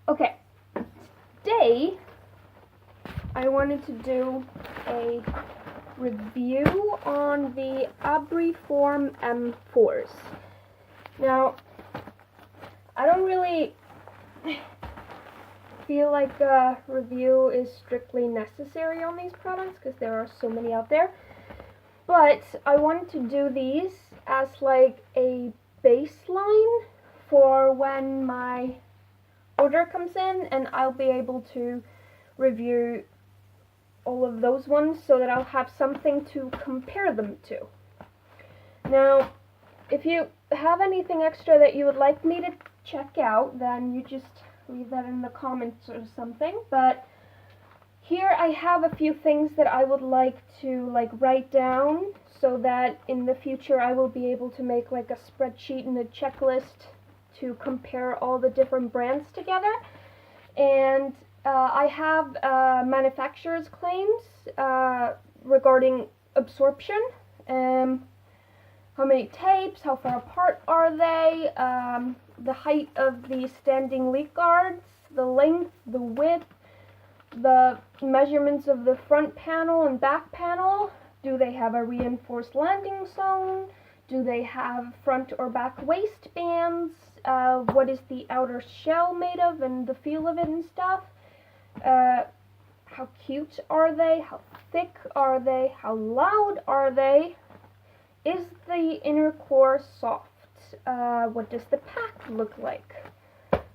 Okay, today I wanted to do a review on the Abri-form M4s. Now, I don't really feel like a review is strictly necessary on these products because there are so many out there, but I wanted to do these as like a baseline for when my order comes in, and I'll be able to review all of those ones so that I'll have something to compare them to. Now, if you have anything extra that you would like me to check out, then you just leave that in the comments or something. But here I have a few things that I would like to write down so that in the future I will be able to make like a spreadsheet and a checklist to compare all the different brands together. And I have manufacturer's claims regarding absorption, how many tapes, how far apart are they, the height of the standing leak guards, the length, the width, the measurements of the front panel and back panel. Do they have a reinforced landing zone? Do they have front or back waistbands? What is the outer shell made of and the feel of it and stuff? How cute are they? How thick are they? How loud are they? Is the inner core soft? What does the pack look like?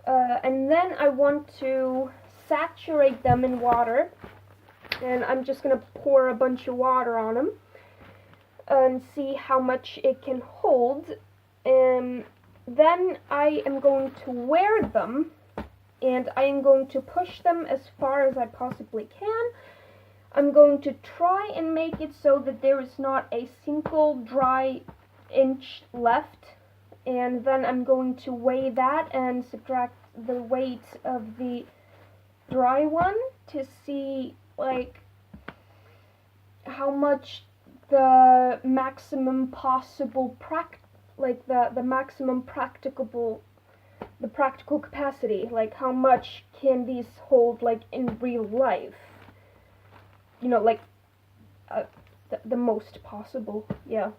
And then I want to saturate them in water, and I'm just going to pour a bunch of water on them and see how much it can hold. Then I am going to wear them, and I am going to push them as far as I possibly can. I'm going to try and make it so that there is not a single dry inch left, and then I'm going to weigh that and subtract the weight of the dry one to see like how much the maximum possible the maximum practical capacity, like how much can these hold like in real life, you know, like the most possible. Yeah,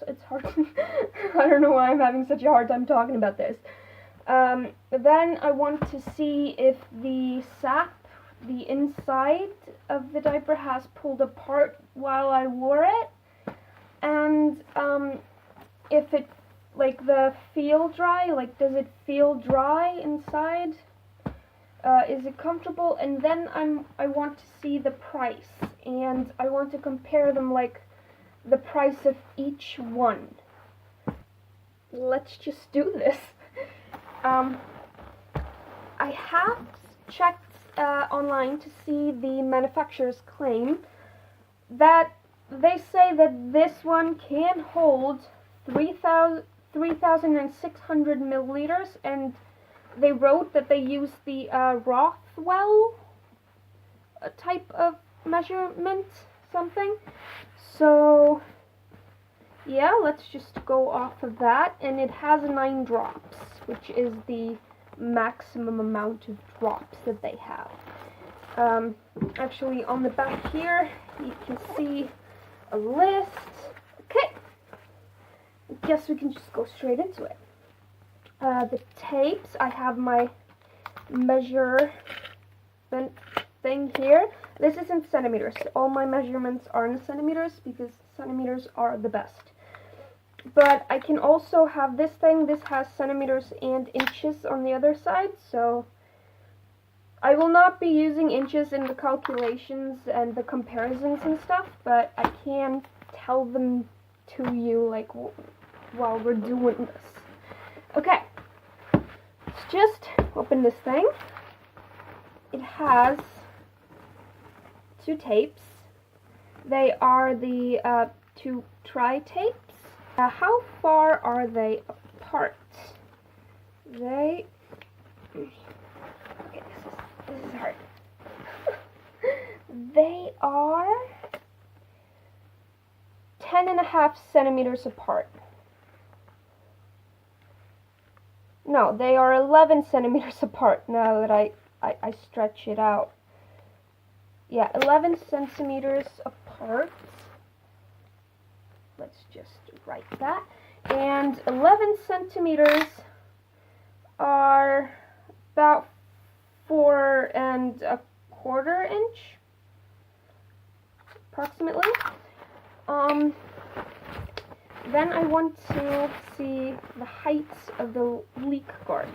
it's hard. I don't know why I'm having such a hard time talking about this. Then I want to see if the sap, the inside of the diaper, has pulled apart while I wore it, and if it, like, the feel dry, like, does it feel dry inside? Is it comfortable? And then I want to see the price, and I want to compare them, like, the price of each one. Let's just do this. I have checked online to see the manufacturer's claim that they say that this one can hold 3,600 milliliters, and they wrote that they use the Rothwell type of measurement, something. So yeah, let's just go off of that, and it has 9 drops, which is the maximum amount of drops that they have. Actually, on the back here, you can see a list. Okay, I guess we can just go straight into it. The tapes, I have my measurement thing here. This is in centimeters. All my measurements are in centimeters because centimeters are the best. But I can also have this thing. This has centimeters and inches on the other side, so I will not be using inches in the calculations and the comparisons and stuff, but I can tell them to you, like, while we're doing this. Okay, let's just open this thing. It has 2 tapes. They are the 2 tri-tapes. How far are they apart? Okay, this is hard. They are 10.5 centimeters apart. No, they are 11 centimeters apart now that I stretch it out. Yeah, 11 centimeters apart. Let's just write that. And 11 centimeters are about 4¼ inch, approximately. Then I want to see the height of the leak guards.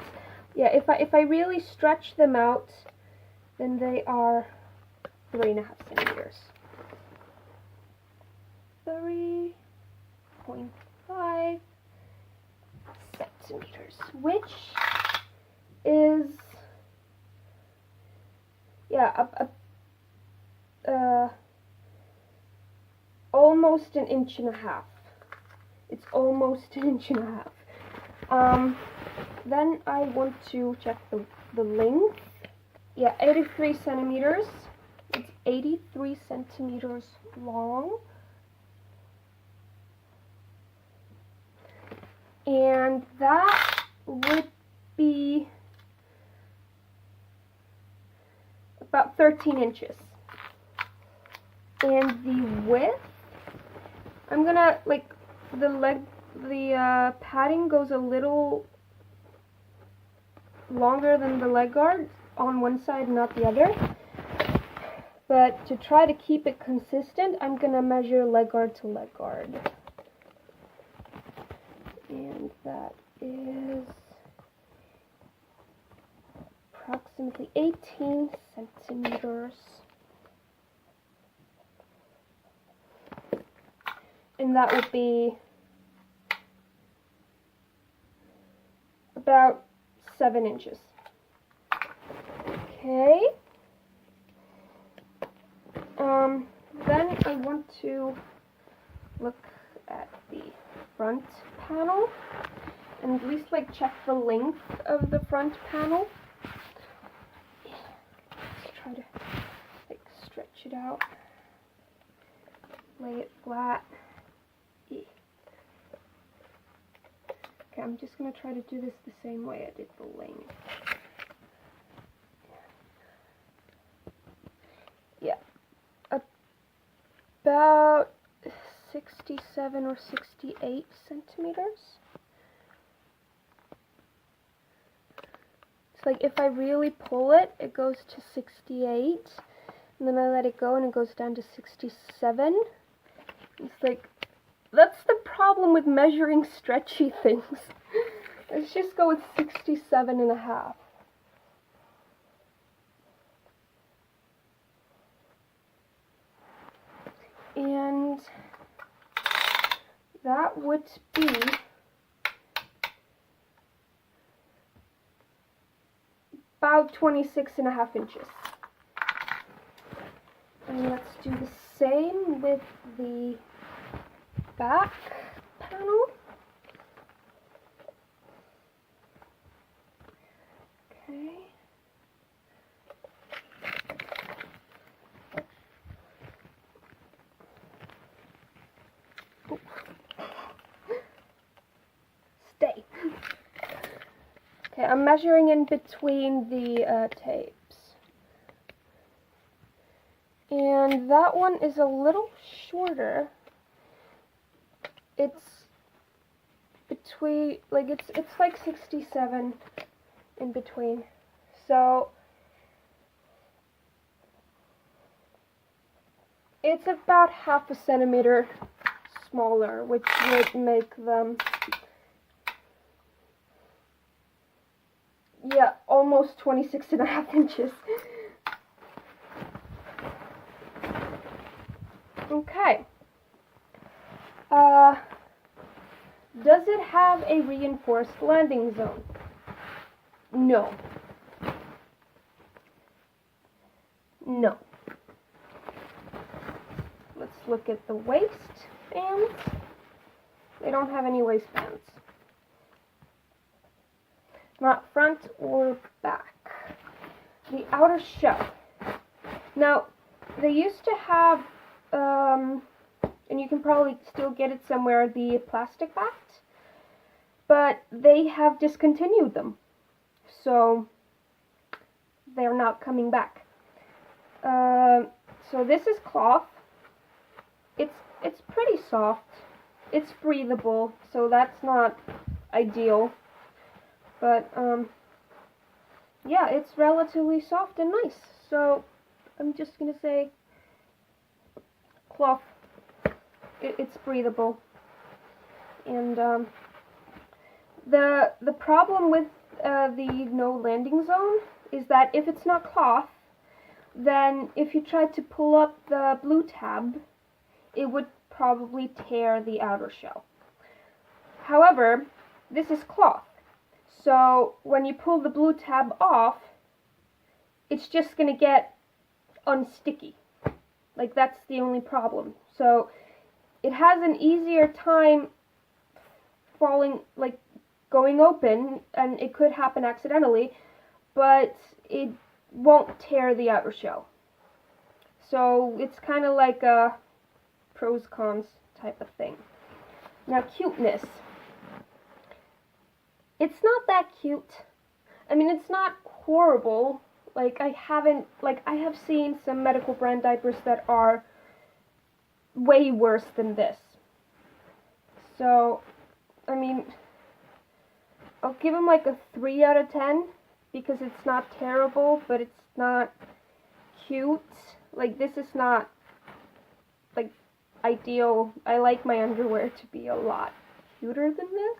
Yeah, if I really stretch them out, then they are 3½ centimeters. 3.5 centimeters, which is, yeah, almost 1.5 inches. It's almost 1.5 inches. Then I want to check the length. Yeah, 83 centimeters. It's 83 centimeters long. And that would be about 13 inches. And the width, I'm gonna, like, the padding goes a little longer than the leg guard on one side, not the other. But to try to keep it consistent, I'm gonna measure leg guard to leg guard. And that is approximately 18 centimeters. And that would be about 7 inches. Okay. Then I want to look at the front panel and at least like check the length of the front panel. Let's try to like stretch it out, lay it flat. Okay, I'm just going to try to do this the same way I did the length. Yeah, about 67 or 68 centimeters. It's like if I really pull it, it goes to 68, and then I let it go and it goes down to 67. It's like, that's the problem with measuring stretchy things. Let's just go with 67.5. And that would be about 26.5 inches. And let's do the same with the back panel. Okay. Stay. Okay, I'm measuring in between the tapes. And that one is a little shorter. It's between, like, it's like 67 in between. So it's about 0.5 centimeter smaller, which would make them, yeah, almost 26.5 inches. Okay. Does it have a reinforced landing zone? No. No. Let's look at the waistbands. They don't have any waistbands. Not front or back. The outer shell. Now, they used to have, and you can probably still get it somewhere, the plastic backed. but they have discontinued them, so they're not coming back. So this is cloth. It's pretty soft. It's breathable, so that's not ideal. But yeah, it's relatively soft and nice. So I'm just gonna say cloth. It's breathable. And the problem with the no landing zone is that if it's not cloth, then if you tried to pull up the blue tab, it would probably tear the outer shell. However, this is cloth, so when you pull the blue tab off, it's just gonna get unsticky. Like, that's the only problem. So it has an easier time falling, like going open, and it could happen accidentally, but it won't tear the outer shell. So it's kind of like a pros cons type of thing. Now, cuteness. It's not that cute. I mean, it's not horrible. Like, I have seen some medical brand diapers that are way worse than this. So, I mean, I'll give them like a 3 out of 10 because it's not terrible, but it's not cute. Like, this is not, like, ideal. I like my underwear to be a lot cuter than this.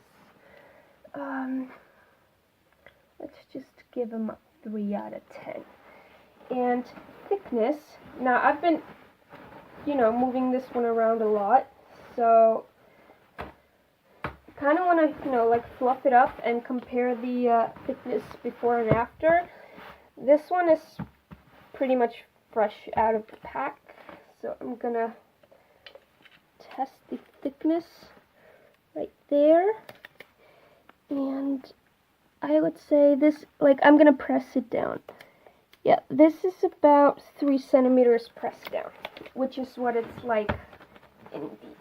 Let's just give them a 3 out of 10. And thickness. Now, I've been, moving this one around a lot, so kind of want to, like fluff it up and compare the thickness before and after. This one is pretty much fresh out of the pack, so I'm gonna test the thickness right there, and I would say this, like, I'm gonna press it down. Yeah, this is about 3 centimeters pressed down, which is what it's like in these.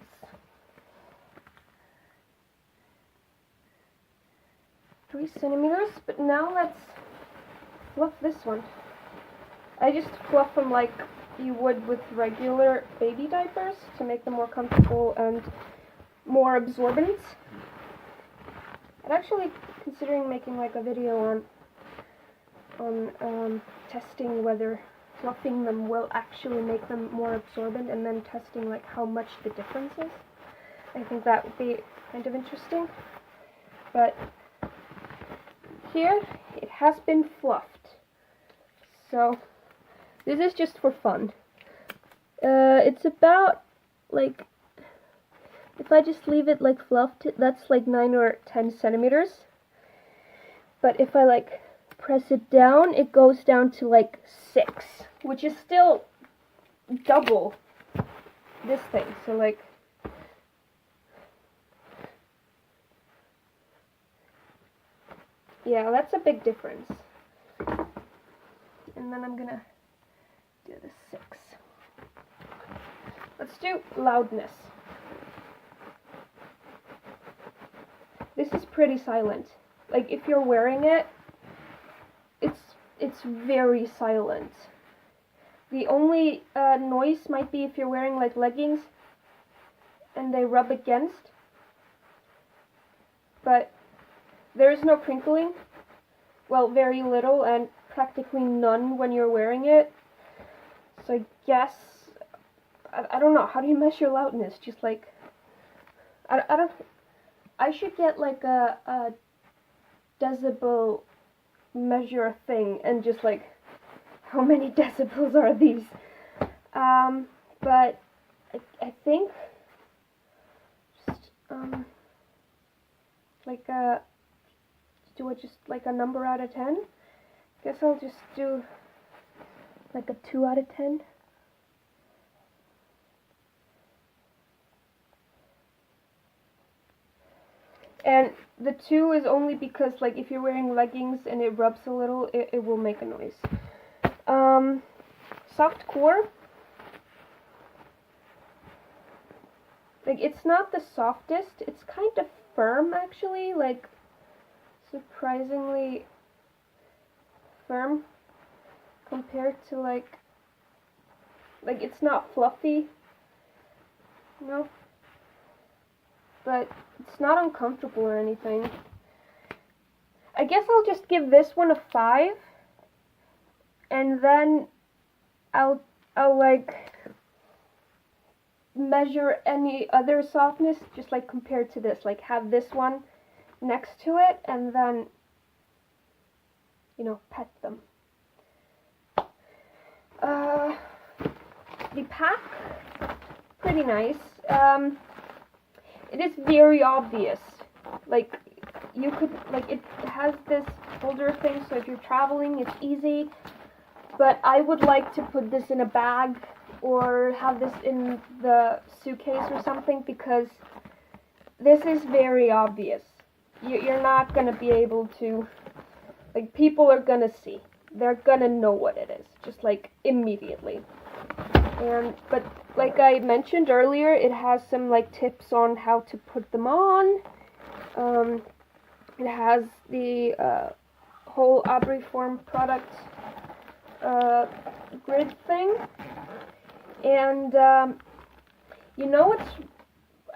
Three centimeters, but now let's fluff this one. I just fluff them like you would with regular baby diapers to make them more comfortable and more absorbent. I'm actually considering making like a video on testing whether fluffing them will actually make them more absorbent, and then testing like how much the difference is. I think that would be kind of interesting. But here, it has been fluffed. So, this is just for fun. It's about, like, if I just leave it, like, fluffed, that's, like, 9 or 10 centimeters. But if I, like, press it down, it goes down to, like, 6, which is still double this thing. So, like, yeah, that's a big difference. And then I'm gonna do the 6. Let's do loudness. This is pretty silent. Like, if you're wearing it, it's very silent. The only noise might be if you're wearing like leggings and they rub against, but there is no crinkling. Well, very little, and practically none when you're wearing it. So I guess, I don't know, how do you measure loudness? Just like, I should get like a decibel measure thing and just like, how many decibels are these? But I think just like do it just like a number out of 10. Guess I'll just do like a 2 out of 10. And the 2 is only because, like, if you're wearing leggings and it rubs a little, it will make a noise. Soft core. Like, it's not the softest. It's kind of firm actually, like surprisingly firm compared to like it's not fluffy, you know, but it's not uncomfortable or anything. I guess I'll just give this one a 5, and then I'll like measure any other softness, just like compared to this, like have this one next to it, and then, you know, pet them. The pack, pretty nice. It is very obvious. Like, you could, like, it has this holder thing, so if you're traveling, it's easy. But I would like to put this in a bag or have this in the suitcase or something, because this is very obvious. You're not going to be able to, like, people are going to see. They're going to know what it is, just like immediately. But like I mentioned earlier, it has some like tips on how to put them on. It has the whole Abri-form product grid thing. And you know what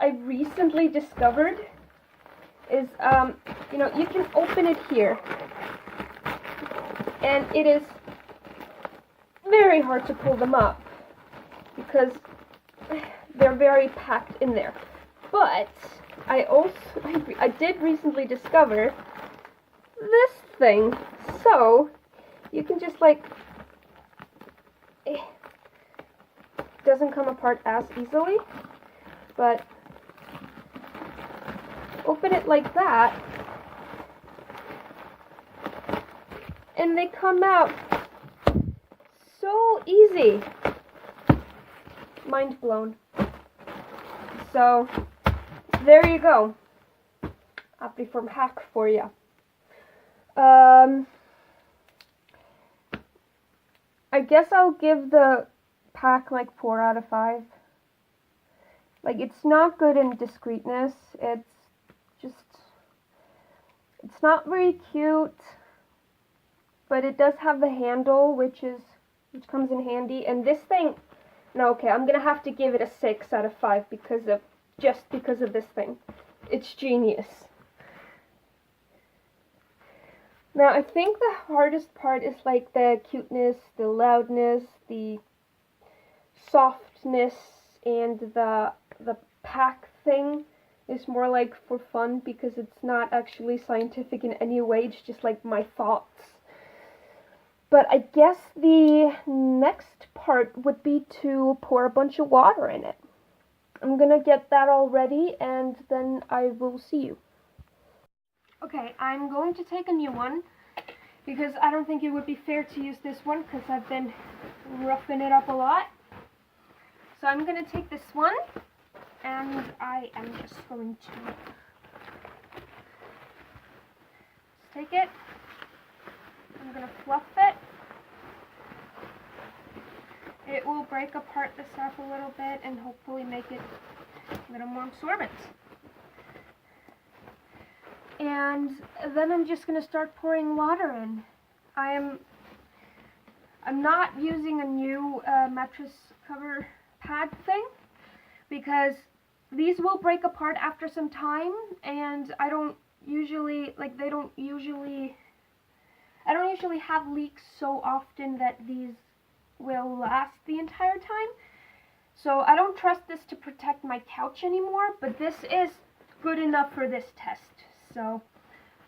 I recently discovered is, you know, you can open it here, and it is very hard to pull them up because they're very packed in there. But I did recently discover this thing, so you can just like, it doesn't come apart as easily, but open it like that, and they come out so easy. Mind blown. So there you go. Abri-form hack for you. I guess I'll give the pack like 4 out of 5. Like, it's not good in discreetness. It's not very cute, but it does have the handle, which comes in handy. And this thing, no, okay, I'm gonna have to give it a 6 out of 5 because of this thing. It's genius. Now, I think the hardest part is like the cuteness, the loudness, the softness, and the pack thing is more like for fun because it's not actually scientific in any way. It's just like my thoughts. But I guess the next part would be to pour a bunch of water in it. I'm gonna get that all ready, and then I will see you. Okay, I'm going to take a new one because I don't think it would be fair to use this one because I've been roughing it up a lot. So I'm going to take this one, and I am just going to take it. I'm going to fluff it. It will break apart the stuff a little bit and hopefully make it a little more absorbent. And then I'm just going to start pouring water in. I'm not using a new mattress cover pad thing because these will break apart after some time, and I don't usually have leaks so often that these will last the entire time. So I don't trust this to protect my couch anymore, but this is good enough for this test. So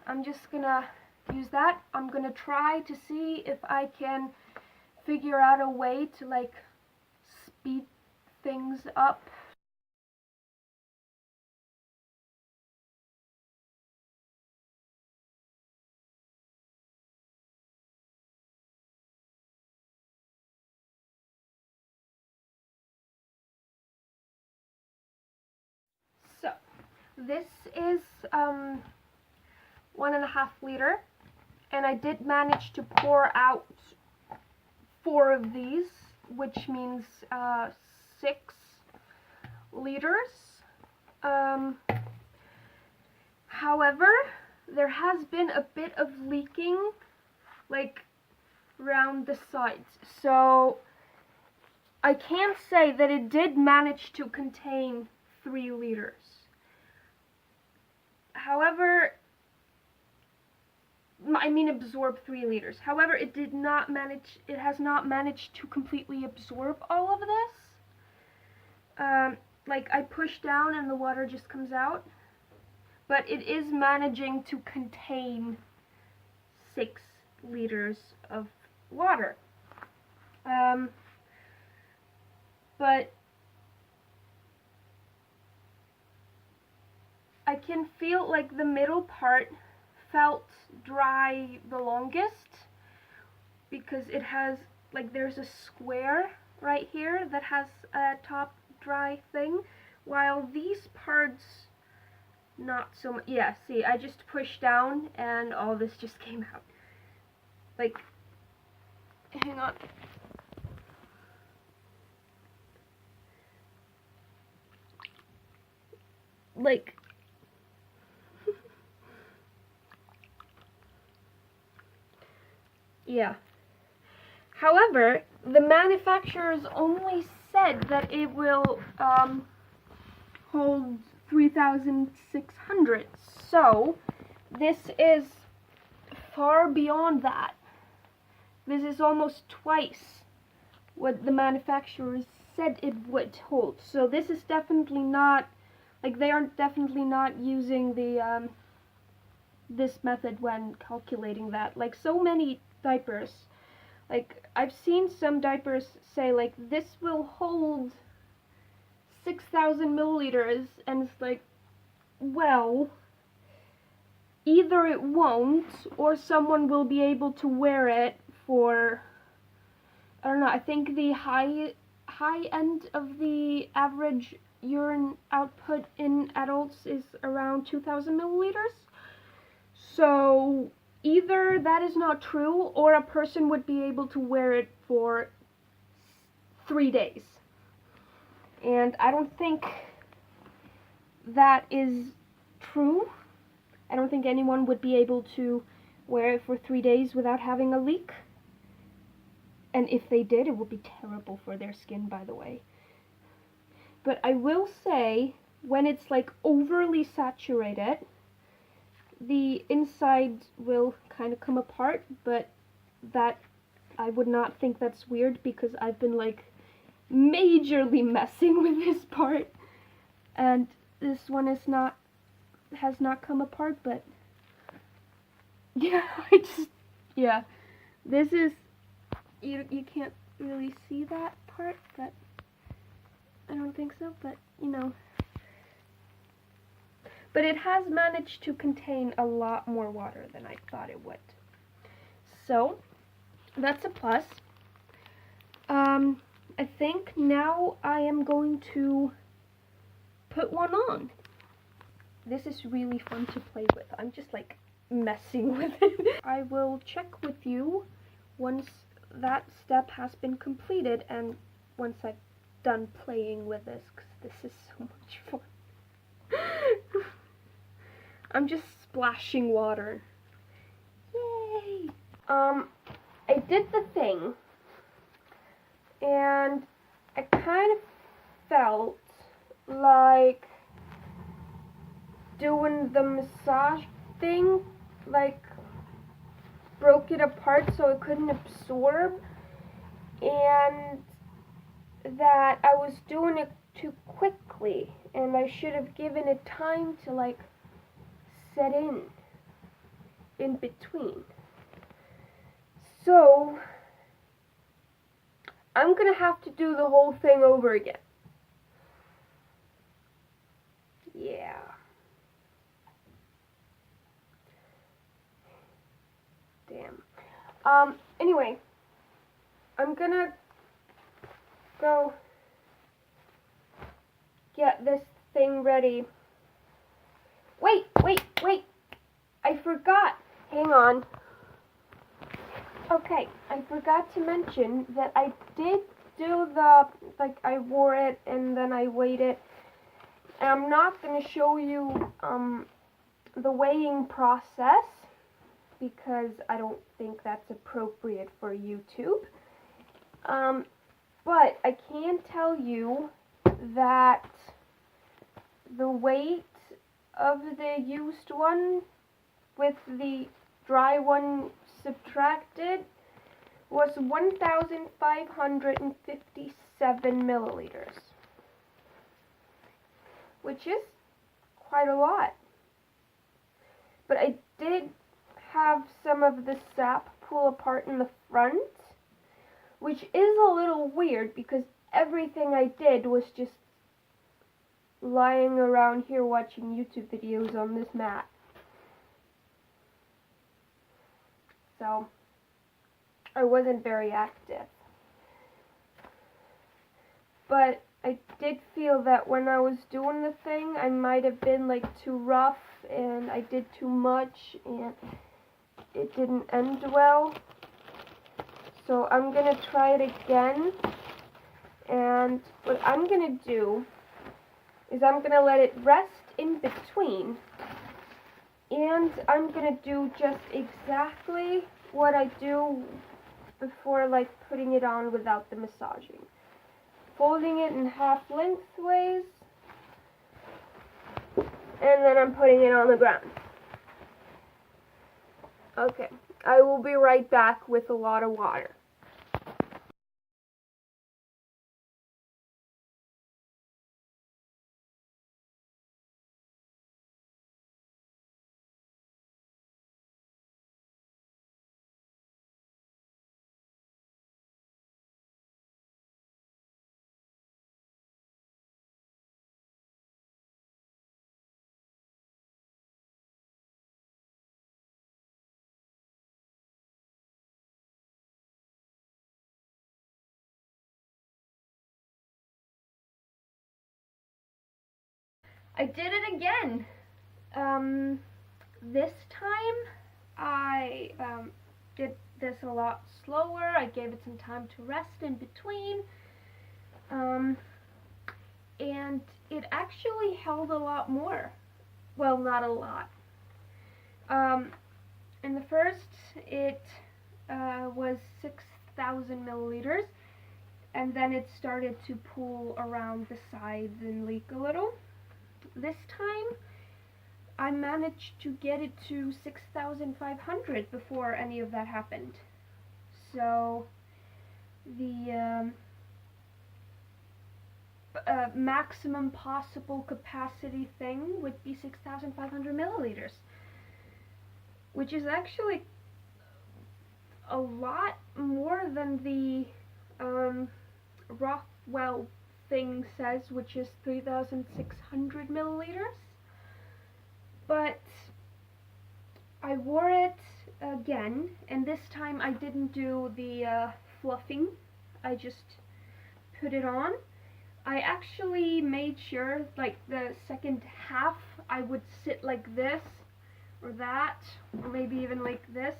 I'm just gonna use that. I'm gonna try to see if I can figure out a way to like speed things up. So this is 1.5 liter, and I did manage to pour out 4 of these, which means 6 liters. However, there has been a bit of leaking, like, around the sides. So, I can say that it did manage to contain 3 liters. However, I mean absorb 3 liters. However, it has not managed to completely absorb all of this. Like, I push down and the water just comes out. But it is managing to contain 6 liters of water. But I can feel like the middle part felt dry the longest, because it has, like, there's a square right here that has a top dry thing, while these parts not so much. Yeah, see, I just pushed down and all this just came out. Like, hang on. Like, yeah. However, the manufacturers only said that it will hold 3,600. So, this is far beyond that. This is almost twice what the manufacturers said it would hold. So this is definitely not, like, they are definitely not using the this method when calculating that. Like, so many diapers, like, I've seen some diapers say, like, this will hold 6,000 milliliters, and it's like, well, either it won't, or someone will be able to wear it for, I don't know, I think the high end of the average urine output in adults is around 2,000 milliliters. So either that is not true, or a person would be able to wear it for 3 days. And I don't think that is true. I don't think anyone would be able to wear it for 3 days without having a leak. And if they did, it would be terrible for their skin, by the way. But I will say, when it's like overly saturated, the inside will kind of come apart, but that, I would not think that's weird, because I've been like majorly messing with this part, and this one has not come apart. But yeah, yeah, this is, you can't really see that part, but I don't think so, but you know. But it has managed to contain a lot more water than I thought it would. So, that's a plus. I think now I am going to put one on. This is really fun to play with. I'm just like messing with it. I will check with you once that step has been completed, and once I've done playing with this, because this is so much fun. I'm just splashing water. Yay! I did the thing, and I kind of felt like doing the massage thing, like broke it apart so it couldn't absorb, and that I was doing it too quickly, and I should have given it time to like set in between. So I'm gonna have to do the whole thing over again. Yeah. Damn. Anyway, I'm gonna go get this thing ready. Wait! I forgot. Hang on. Okay, I forgot to mention that I did do the, like, I wore it and then I weighed it. And I'm not gonna show you the weighing process because I don't think that's appropriate for YouTube. But I can tell you that the weight of the used one with the dry one subtracted was 1,557 milliliters, which is quite a lot. But I did have some of the sap pull apart in the front, which is a little weird because everything I did was just lying around here watching YouTube videos on this mat. So I wasn't very active. But I did feel that when I was doing the thing, I might have been like too rough and I did too much and it didn't end well. So I'm going to try it again. And what I'm going to do is I'm going to let it rest in between. And I'm going to do just exactly what I do before, like putting it on without the massaging. Folding it in half lengthways, and then I'm putting it on the ground. Okay, I will be right back with a lot of water. I did it again. This time I did this a lot slower. I gave it some time to rest in between. And it actually held a lot more. Well, not a lot. In the first, it was 6,000 milliliters, and then it started to pool around the sides and leak a little. This time, I managed to get it to 6,500 before any of that happened. So, the maximum possible capacity thing would be 6,500 milliliters, which is actually a lot more than the Rockwell thing says, which is 3,600 milliliters. But I wore it again, and this time I didn't do the fluffing. I just put it on. I actually made sure, like, the second half I would sit like this, or that, or maybe even like this,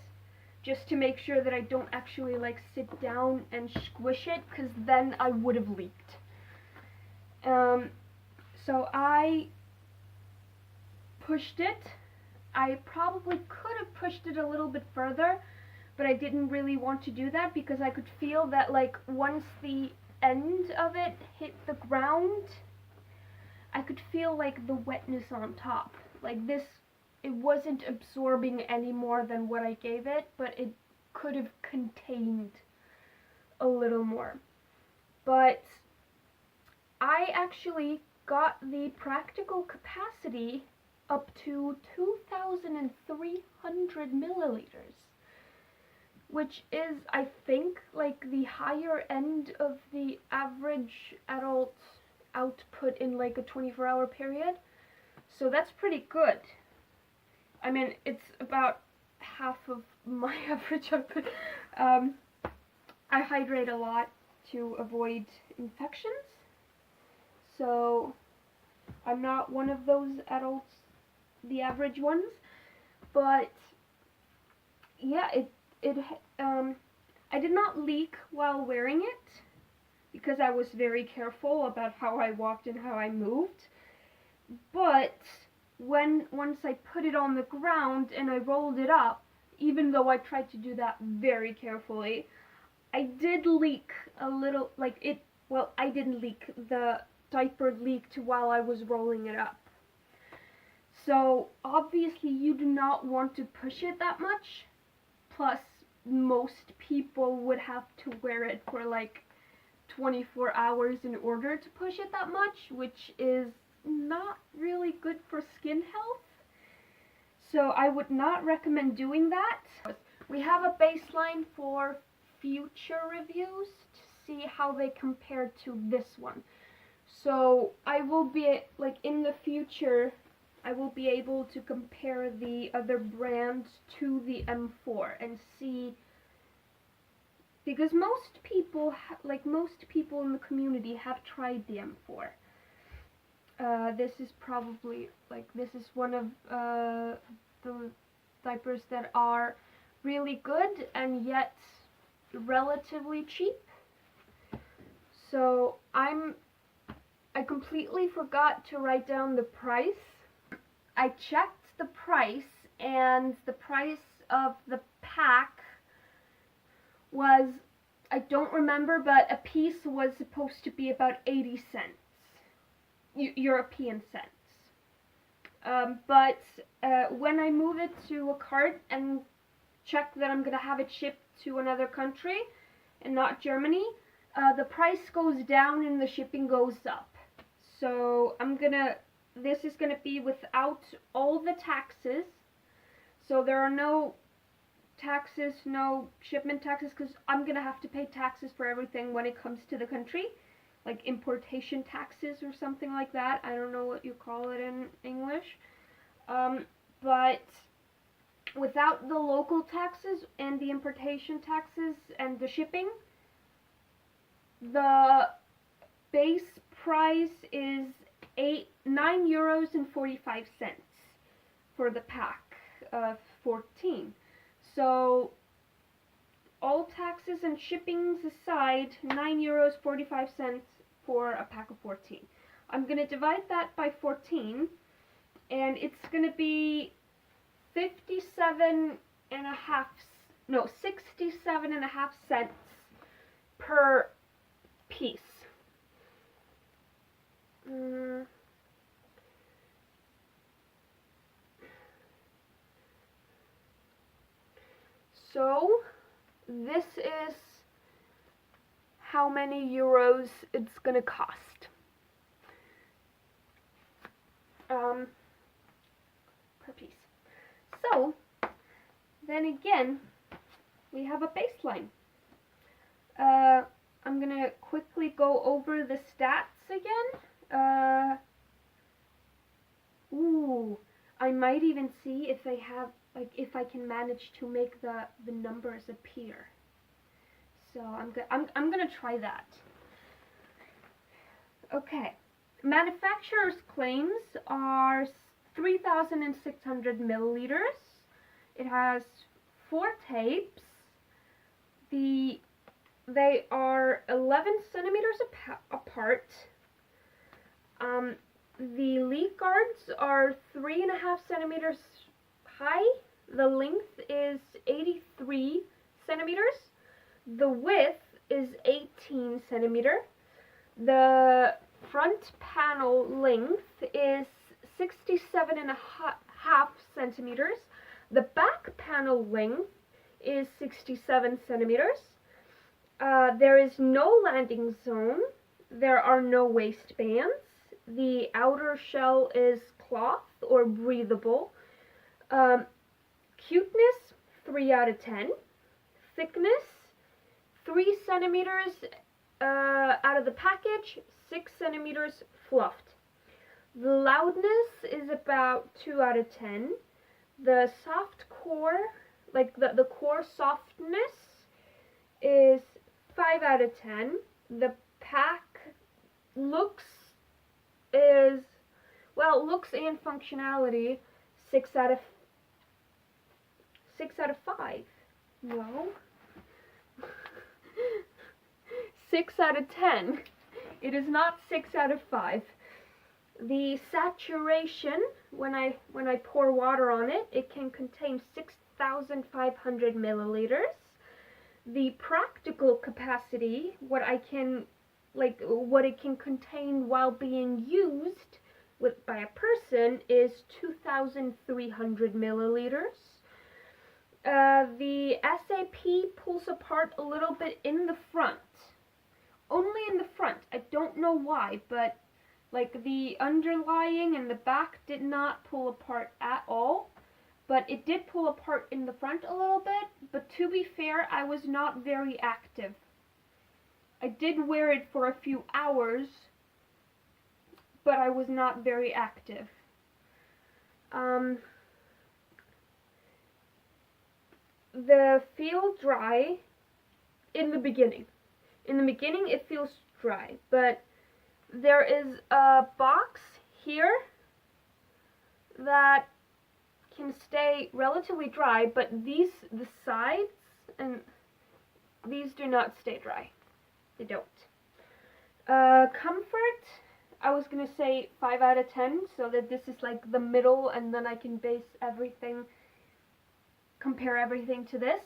just to make sure that I don't actually, like, sit down and squish it, because then I would have leaked. So I pushed it. I probably could have pushed it a little bit further, but I didn't really want to do that because I could feel that, like, once the end of it hit the ground, I could feel like the wetness on top. Like this, it wasn't absorbing any more than what I gave it, but it could have contained a little more. But I actually got the practical capacity up to 2,300 milliliters. Which is, I think, like the higher end of the average adult output in like a 24-hour period. So that's pretty good. I mean, it's about half of my average output. I hydrate a lot to avoid infections. So I'm not one of those adults, the average ones. But yeah, I did not leak while wearing it because I was very careful about how I walked and how I moved, but once I put it on the ground and I rolled it up, even though I tried to do that very carefully, I did leak a little, well, I didn't leak, the diaper leaked while I was rolling it up. So obviously you do not want to push it that much, plus most people would have to wear it for like 24 hours in order to push it that much, which is not really good for skin health. So I would not recommend doing that. We have a baseline for future reviews to see how they compare to this one. So I will be, like, in the future, I will be able to compare the other brands to the M4 and see, because most people in the community have tried the M4. This is probably, this is one of the diapers that are really good and yet relatively cheap. So I completely forgot to write down the price. I checked the price, and the price of the pack was, I don't remember, but a piece was supposed to be about 80 cents. European cents. But when I move it to a cart and check that I'm gonna have it shipped to another country and not Germany, the price goes down and the shipping goes up. So this is gonna be without all the taxes. So there are no taxes, no shipment taxes, because I'm gonna have to pay taxes for everything when it comes to the country, like importation taxes or something like that. I don't know what you call it in English. But without the local taxes and the importation taxes and the shipping, the base price is €9.45 for the pack of 14. So all taxes and shippings aside, €9.45 for a pack of 14. I'm going to divide that by 14, and it's going to be 67 and a half cents per piece. So this is how many euros it's gonna cost per piece. So then again, we have a baseline. I'm gonna quickly go over the stats again. I might even see if they have, if I can manage to make the numbers appear. So I'm gonna try that. Okay, manufacturer's claims are 3,600 milliliters. It has 4 tapes. They are 11 centimeters apart. The leaf guards are 3.5 centimeters high. The length is 83 centimeters. The width is 18 centimeter. The front panel length is 67.5 centimeters. The back panel length is 67 centimeters. There is no landing zone. There are no waistbands. The outer shell is cloth or breathable. Cuteness, 3 out of 10. Thickness, 3 centimeters out of the package, 6 centimeters fluffed. The loudness is about 2 out of 10. The soft core, the core softness, is 5 out of 10. The pack looks and functionality 6 out of 5. No. 6 out of 10. It is not 6 out of 5. The saturation when I pour water on it, it can contain 6,500 milliliters. The practical capacity, what it can contain while being used by a person, is 2,300 milliliters. The SAP pulls apart a little bit in the front. Only in the front. I don't know why, but like the underlying and the back did not pull apart at all. But it did pull apart in the front a little bit. But to be fair, I was not very active. I did wear it for a few hours, but I was not very active. The feel dry in the beginning. In the beginning it feels dry, but there is a box here that can stay relatively dry, but the sides and these do not stay dry. They don't. Comfort, I was gonna say 5 out of 10, so that this is like the middle, and then I can compare everything to this.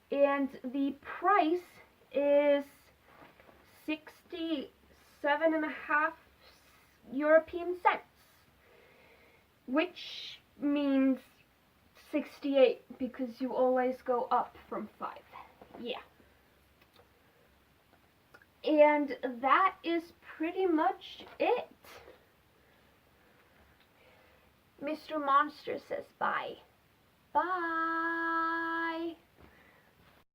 And the price is 67.5 European cents, which means 68 because you always go up from 5. Yeah. And that is pretty much it. Mr. Monster says bye. Bye.